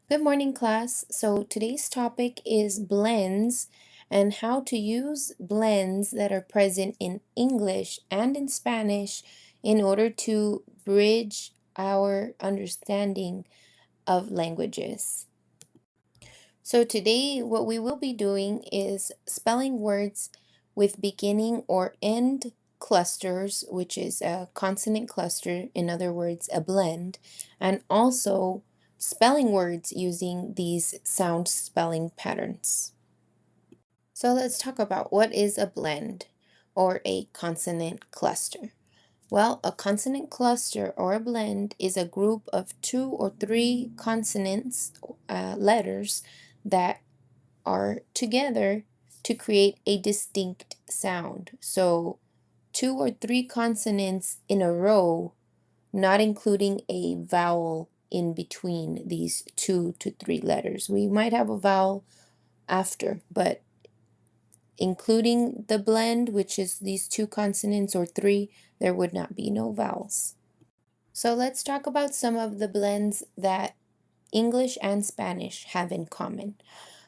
Good morning, class. So today's topic is blends and how to use blends that are present in English and in Spanish in order to bridge our understanding of languages. So today, what we will be doing is spelling words with beginning or end clusters, which is a consonant cluster, in other words, a blend, and also spelling words using these sound spelling patterns. So let's talk about what is a blend or a consonant cluster. Well, a consonant cluster or a blend is a group of two or three consonants, letters that are together to create a distinct sound. So, two or three consonants in a row, not including a vowel in between these two to three letters. We might have a vowel after, but including the blend, which is these two consonants or three, there would not be no vowels. So let's talk about some of the blends that English and Spanish have in common.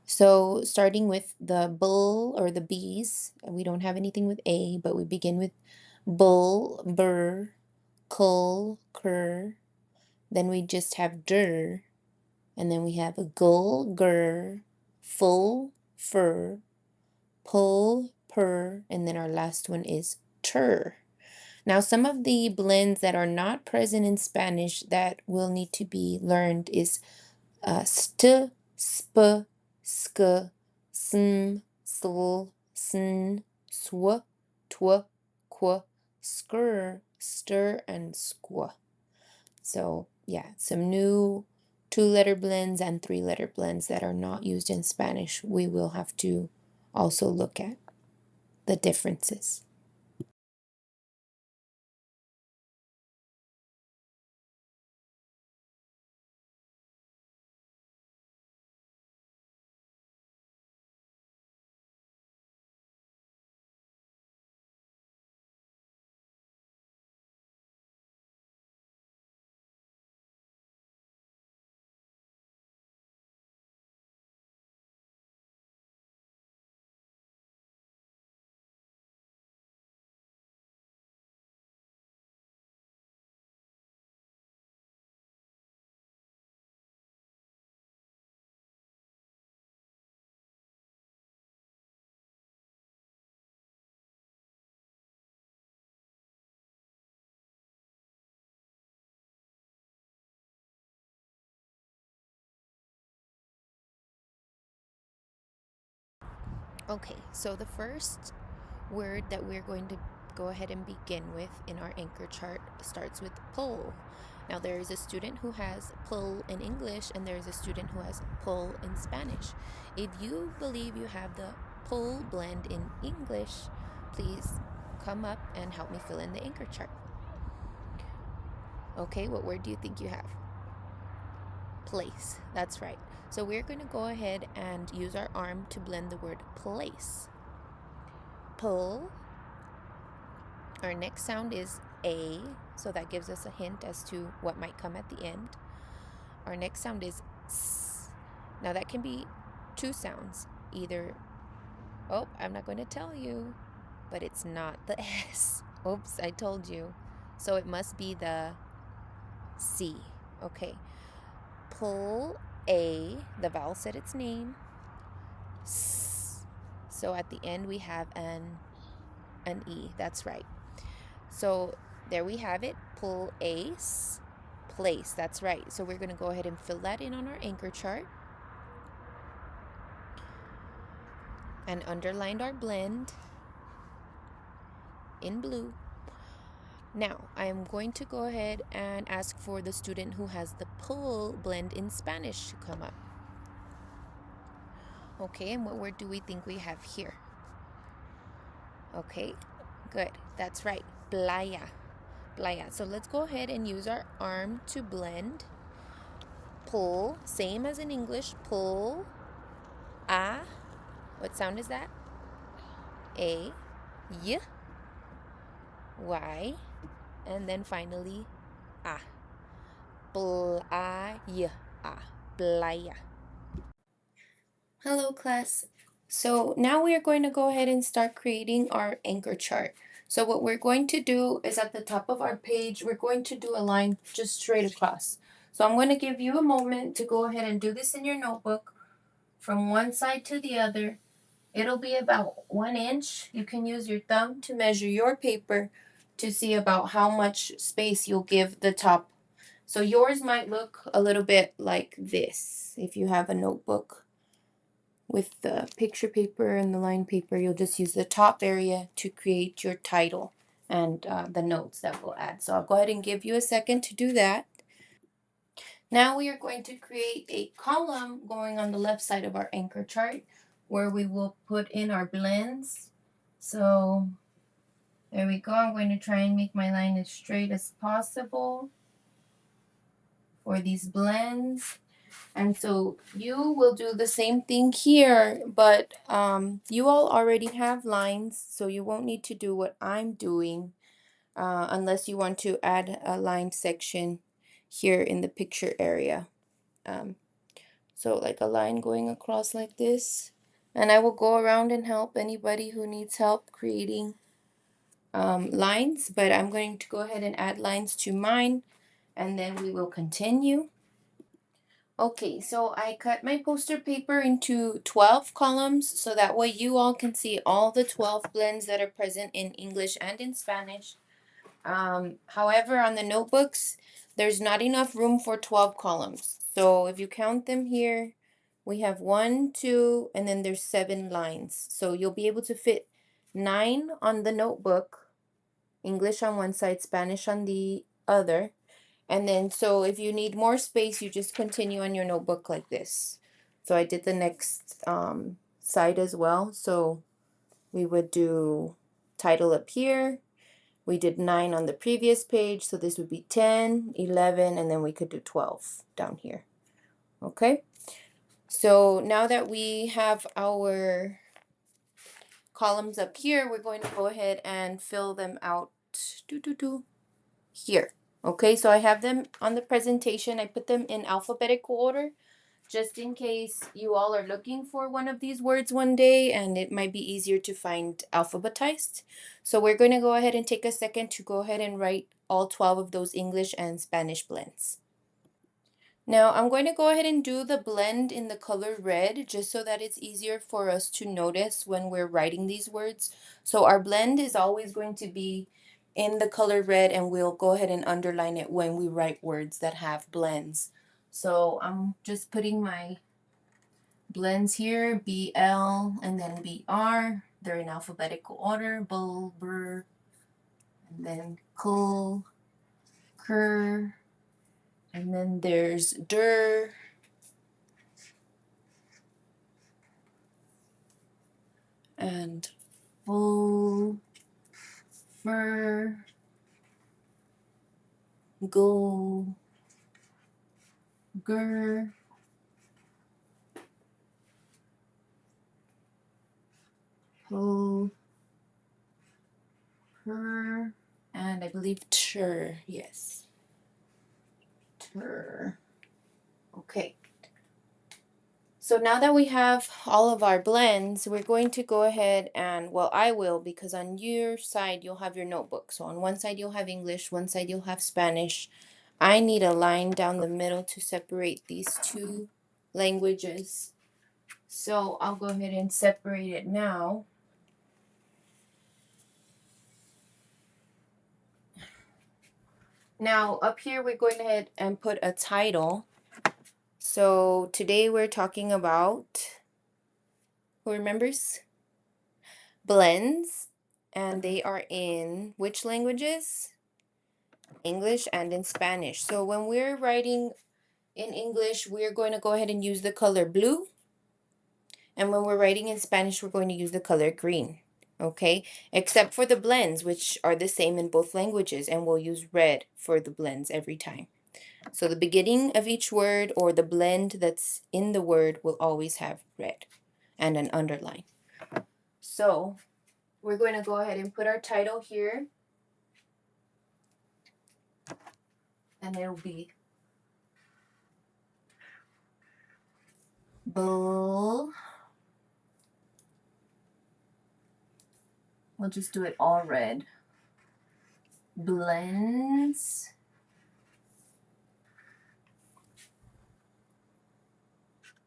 So starting with the bull or the bees, we don't have anything with A, but we begin with bull, burr, cull, cur. Then we just have der, and then we have a gull, gur, full, fur, pull, purr, and then our last one is tur. Now, some of the blends that are not present in Spanish that will need to be learned is st, sp, sk, sm, sl, sn, sw, tw, qu, skr, stir, and squ. So, yeah, some new two-letter blends and three-letter blends that are not used in Spanish. We will have to also look at the differences. Okay, so the first word that we're going to go ahead and begin with in our anchor chart starts with pull. Now, there is a student who has pull in English and there is a student who has pull in Spanish. If you believe you have the pull blend in English, please come up and help me fill in the anchor chart. Okay, what word do you think you have? Place. That's right. So we're going to go ahead and use our arm to blend the word place. Pull. Our next sound is A, so that gives us a hint as to what might come at the end. Our next sound is S. Now that can be two sounds. Either, oh, I'm not going to tell you, but it's not the S. Oops, I told you. So it must be the C. Okay. Pull A, the vowel said its name. S. So at the end we have an E. That's right. So there we have it. Pull ace, place. That's right. So we're going to go ahead and fill that in on our anchor chart. And underlined our blend in blue. Now, I am going to go ahead and ask for the student who has the pull blend in Spanish to come up. Okay, and what word do we think we have here? Okay, good. That's right. Playa. Playa. So let's go ahead and use our arm to blend. Pull, same as in English. Pull. A. What sound is that? A. Y. Y. And then finally, A. Playa. A. playa. Hello class. So now we are going to go ahead and start creating our anchor chart. So what we're going to do is at the top of our page, we're going to do a line just straight across. So I'm going to give you a moment to go ahead and do this in your notebook from one side to the other. It'll be about 1 inch. You can use your thumb to measure your paper to see about how much space you'll give the top. So yours might look a little bit like this if you have a notebook with the picture paper and the line paper. You'll just use the top area to create your title and the notes that we'll add. So I'll go ahead and give you a second to do that. Now we are going to create a column going on the left side of our anchor chart where we will put in our blends. So there we go. I'm going to try and make my line as straight as possible for these blends. And so you will do the same thing here, but you all already have lines, so you won't need to do what I'm doing unless you want to add a line section here in the picture area. Um, so like a line going across like this. And I will go around and help anybody who needs help creating lines, but I'm going to go ahead and add lines to mine, and then we will continue. Okay, so I cut my poster paper into 12 columns so that way you all can see all the 12 blends that are present in English and in Spanish. However, on the notebooks, there's not enough room for 12 columns. So if you count them here, we have 1, 2, and then there's 7 lines. So you'll be able to fit 9 on the notebook, English on one side, Spanish on the other. And then, so if you need more space, you just continue on your notebook like this. So I did the next side as well. So we would do title up here. We did 9 on the previous page. So this would be 10, 11, and then we could do 12 down here. Okay. So now that we have our columns up here, we're going to go ahead and fill them out here. Okay, so I have them on the presentation. I put them in alphabetical order just in case you all are looking for one of these words one day and it might be easier to find alphabetized. So we're going to go ahead and take a second to go ahead and write all 12 of those English and Spanish blends. Now I'm going to go ahead and do the blend in the color red just so that it's easier for us to notice when we're writing these words. So our blend is always going to be in the color red, and we'll go ahead and underline it when we write words that have blends. So I'm just putting my blends here, BL and then BR. They're in alphabetical order, bull, brr, and then cool, cur, and then there's der, and full, fur, go, gur, ho, her, and I believe tur. Yes, tur. Okay. So now that we have all of our blends, we're going to go ahead and, well, I will, because on your side you'll have your notebook. So on one side you'll have English, one side you'll have Spanish. I need a line down the middle to separate these two languages. So I'll go ahead and separate it now. Now up here we're going ahead and put a title. So today we're talking about, who remembers? Blends. And they are in which languages? English and in Spanish. So when we're writing in English, we're going to go ahead and use the color blue. And when we're writing in Spanish, we're going to use the color green. Okay, except for the blends, which are the same in both languages, and we'll use red for the blends every time. So the beginning of each word or the blend that's in the word will always have red and an underline. So we're going to go ahead and put our title here, and it'll be Bull. We'll just do it all red. Blends.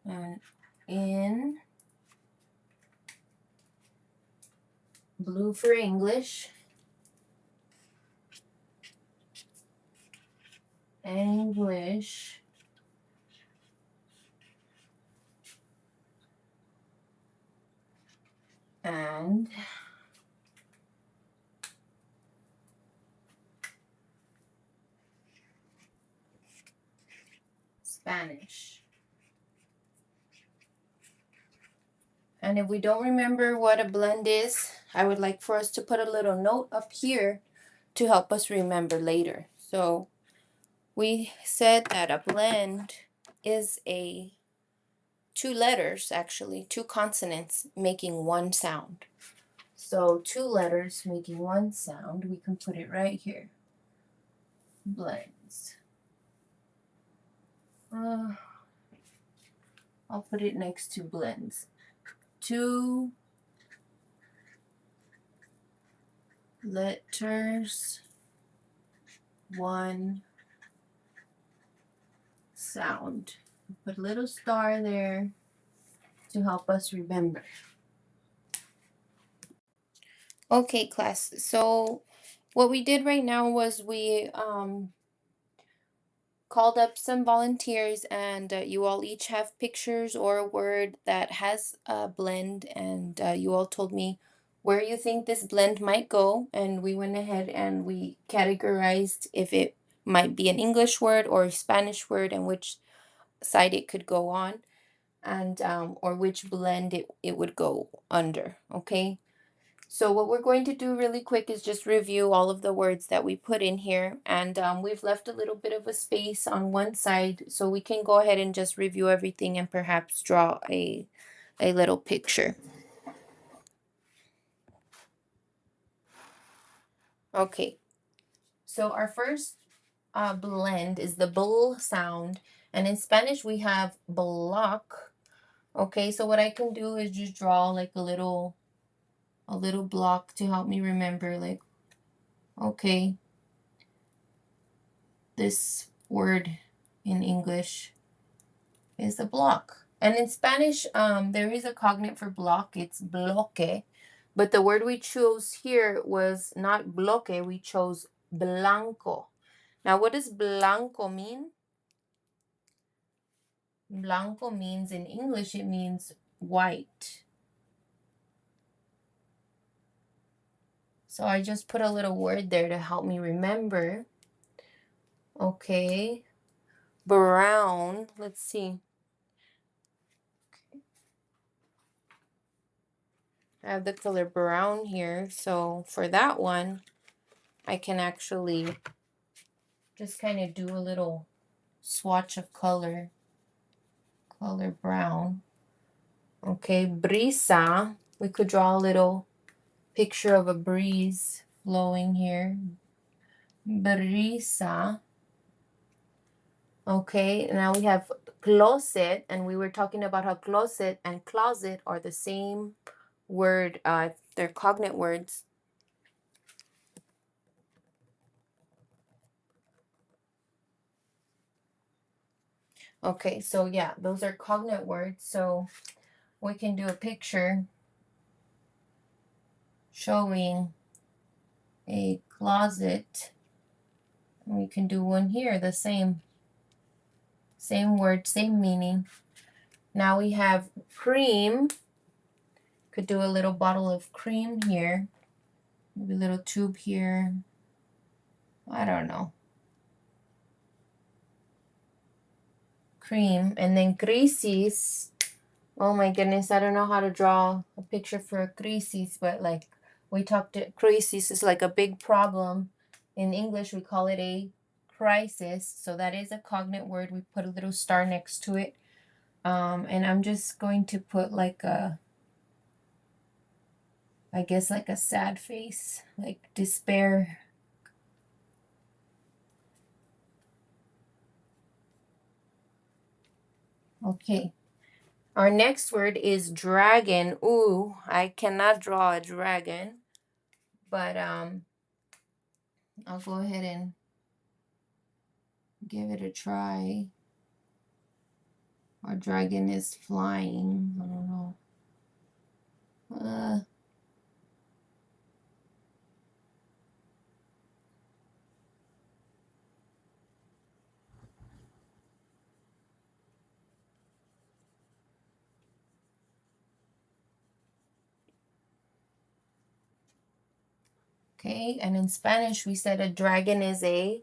And in. Blue for English. English. And Spanish. And if we don't remember what a blend is, I would like for us to put a little note up here to help us remember later. So we said that a blend is a two letters, actually, two consonants making one sound. So two letters making one sound, we can put it right here. Blends. I'll put it next to blends. Two letters, one sound. Put a little star there to help us remember. Okay, class. So what we did right now was we called up some volunteers, and you all each have pictures or a word that has a blend, and you all told me where you think this blend might go, and we went ahead and we categorized if it might be an English word or a Spanish word and which side it could go on, and or which blend it would go under. Okay, so what we're going to do really quick is just review all of the words that we put in here, and we've left a little bit of a space on one side, so we can go ahead and just review everything and perhaps draw a little picture. Okay, so our first blend is the bull sound, and in Spanish we have block. Okay, so what I can do is just draw like a little block to help me remember, like, okay, this word in English is a block. And in Spanish, there is a cognate for block, it's bloque. But the word we chose here was not bloque, we chose blanco. Now, what does blanco mean? Blanco means, in English, it means white. So I just put a little word there to help me remember. Okay. Brown, let's see. I have the color brown here. So for that one, I can actually just kind of do a little swatch of color brown. Okay, brisa, we could draw a little picture of a breeze blowing here. Brisa. Okay, now we have closet, and we were talking about how closet and closet are the same word. They're cognate words. Okay, so yeah, those are cognate words. So we can do a picture showing a closet. We can do one here, the same word, same meaning. Now we have cream. Could do a little bottle of cream here. Maybe a little tube here. I don't know. Cream. And then crisis. Oh my goodness, I don't know how to draw a picture for a crisis, but like we talked to, crisis is like a big problem. In English, we call it a crisis. So that is a cognate word. We put a little star next to it. And I'm just going to put like I guess like a sad face, like despair. Okay. Our next word is dragon. Ooh, I cannot draw a dragon, but I'll go ahead and give it a try. Our dragon is flying. I don't know. Okay, and in Spanish we said a dragon is a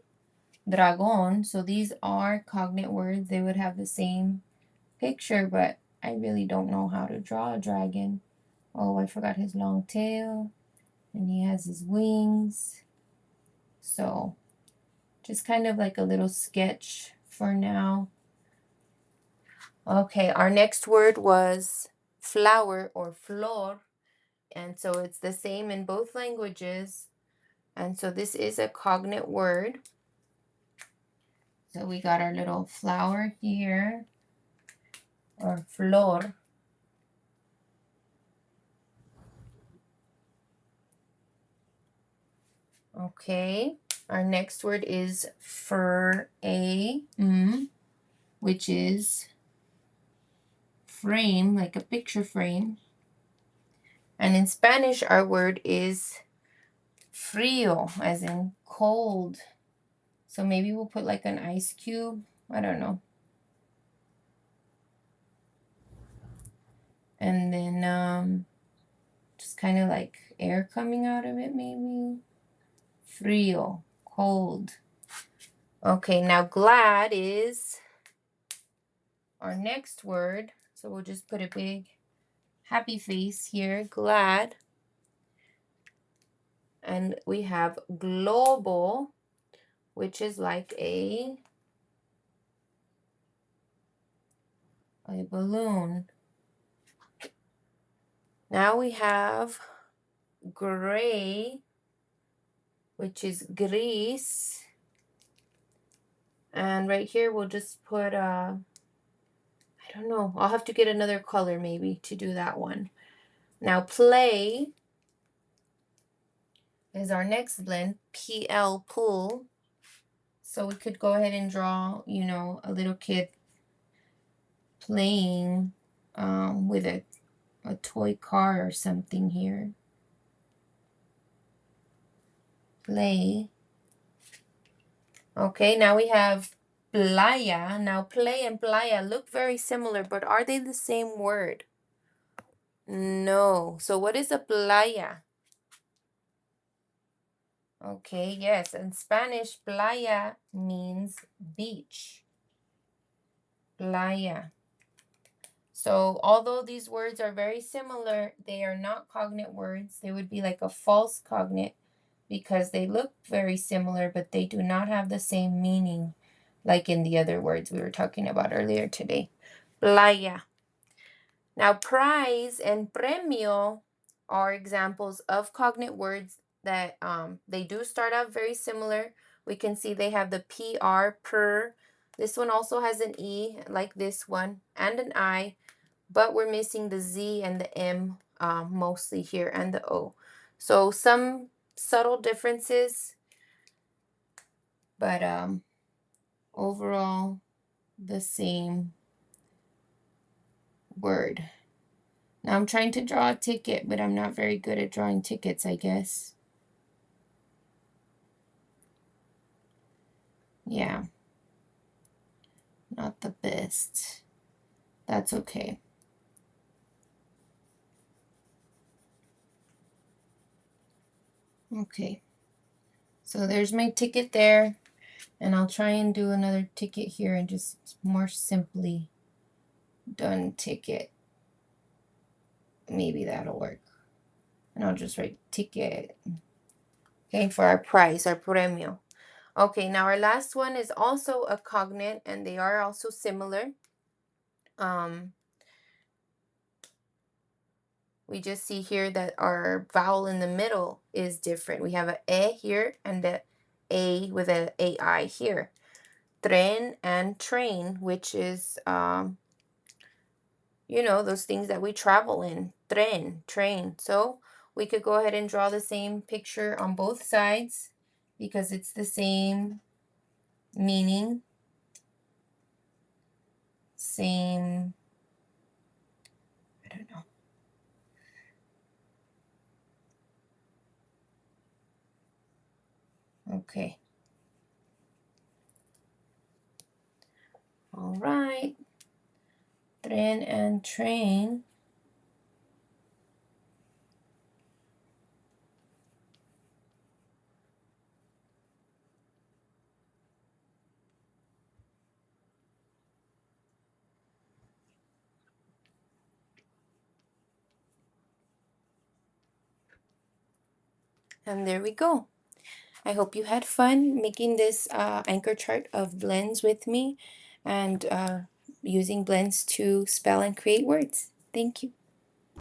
dragón. So these are cognate words. They would have the same picture, but I really don't know how to draw a dragon. Oh, I forgot his long tail, and he has his wings. So just kind of like a little sketch for now. Okay, our next word was flower or flor. And so it's the same in both languages. And so this is a cognate word. So we got our little flower here, or flor. Okay, our next word is which is frame, like a picture frame. And in Spanish, our word is frío, as in cold. So maybe we'll put like an ice cube. I don't know. And then just kind of like air coming out of it, maybe. Frío, cold. Okay, now glad is our next word. So we'll just put a big happy face here, glad. And we have globo, which is like a balloon. Now we have gray, which is gris. And right here we'll just put I don't know, I'll have to get another color maybe to do that one. Now play is our next blend, PL, pull. So we could go ahead and draw, a little kid playing with a toy car or something here. Play. Okay, now we have playa. Now play and playa look very similar, but are they the same word? No. So what is a playa? Okay, yes. In Spanish, playa means beach. Playa. So although these words are very similar, they are not cognate words. They would be like a false cognate because they look very similar, but they do not have the same meaning like in the other words we were talking about earlier today. Playa. Now, prize and premio are examples of cognate words that they do start out very similar. We can see they have the PR, per. This one also has an E, like this one, and an I, but we're missing the Z and the M mostly here, and the O. So some subtle differences, but overall the same word. Now I'm trying to draw a ticket, but I'm not very good at drawing tickets, I guess. Yeah. Not the best. That's okay. Okay. So there's my ticket there. And I'll try and do another ticket here and just more simply done ticket. Maybe that'll work. And I'll just write ticket. Okay, for our prize, our premio. Okay, now our last one is also a cognate, and they are also similar. We just see here that our vowel in the middle is different. We have a here and a with a AI here. Tren and train, which is you know, those things that we travel in. Tren, train. So we could go ahead and draw the same picture on both sides because it's the same meaning, same, I don't know. Okay. All right. Tren and train. And there we go. I hope you had fun making this anchor chart of blends with me and using blends to spell and create words. Thank you.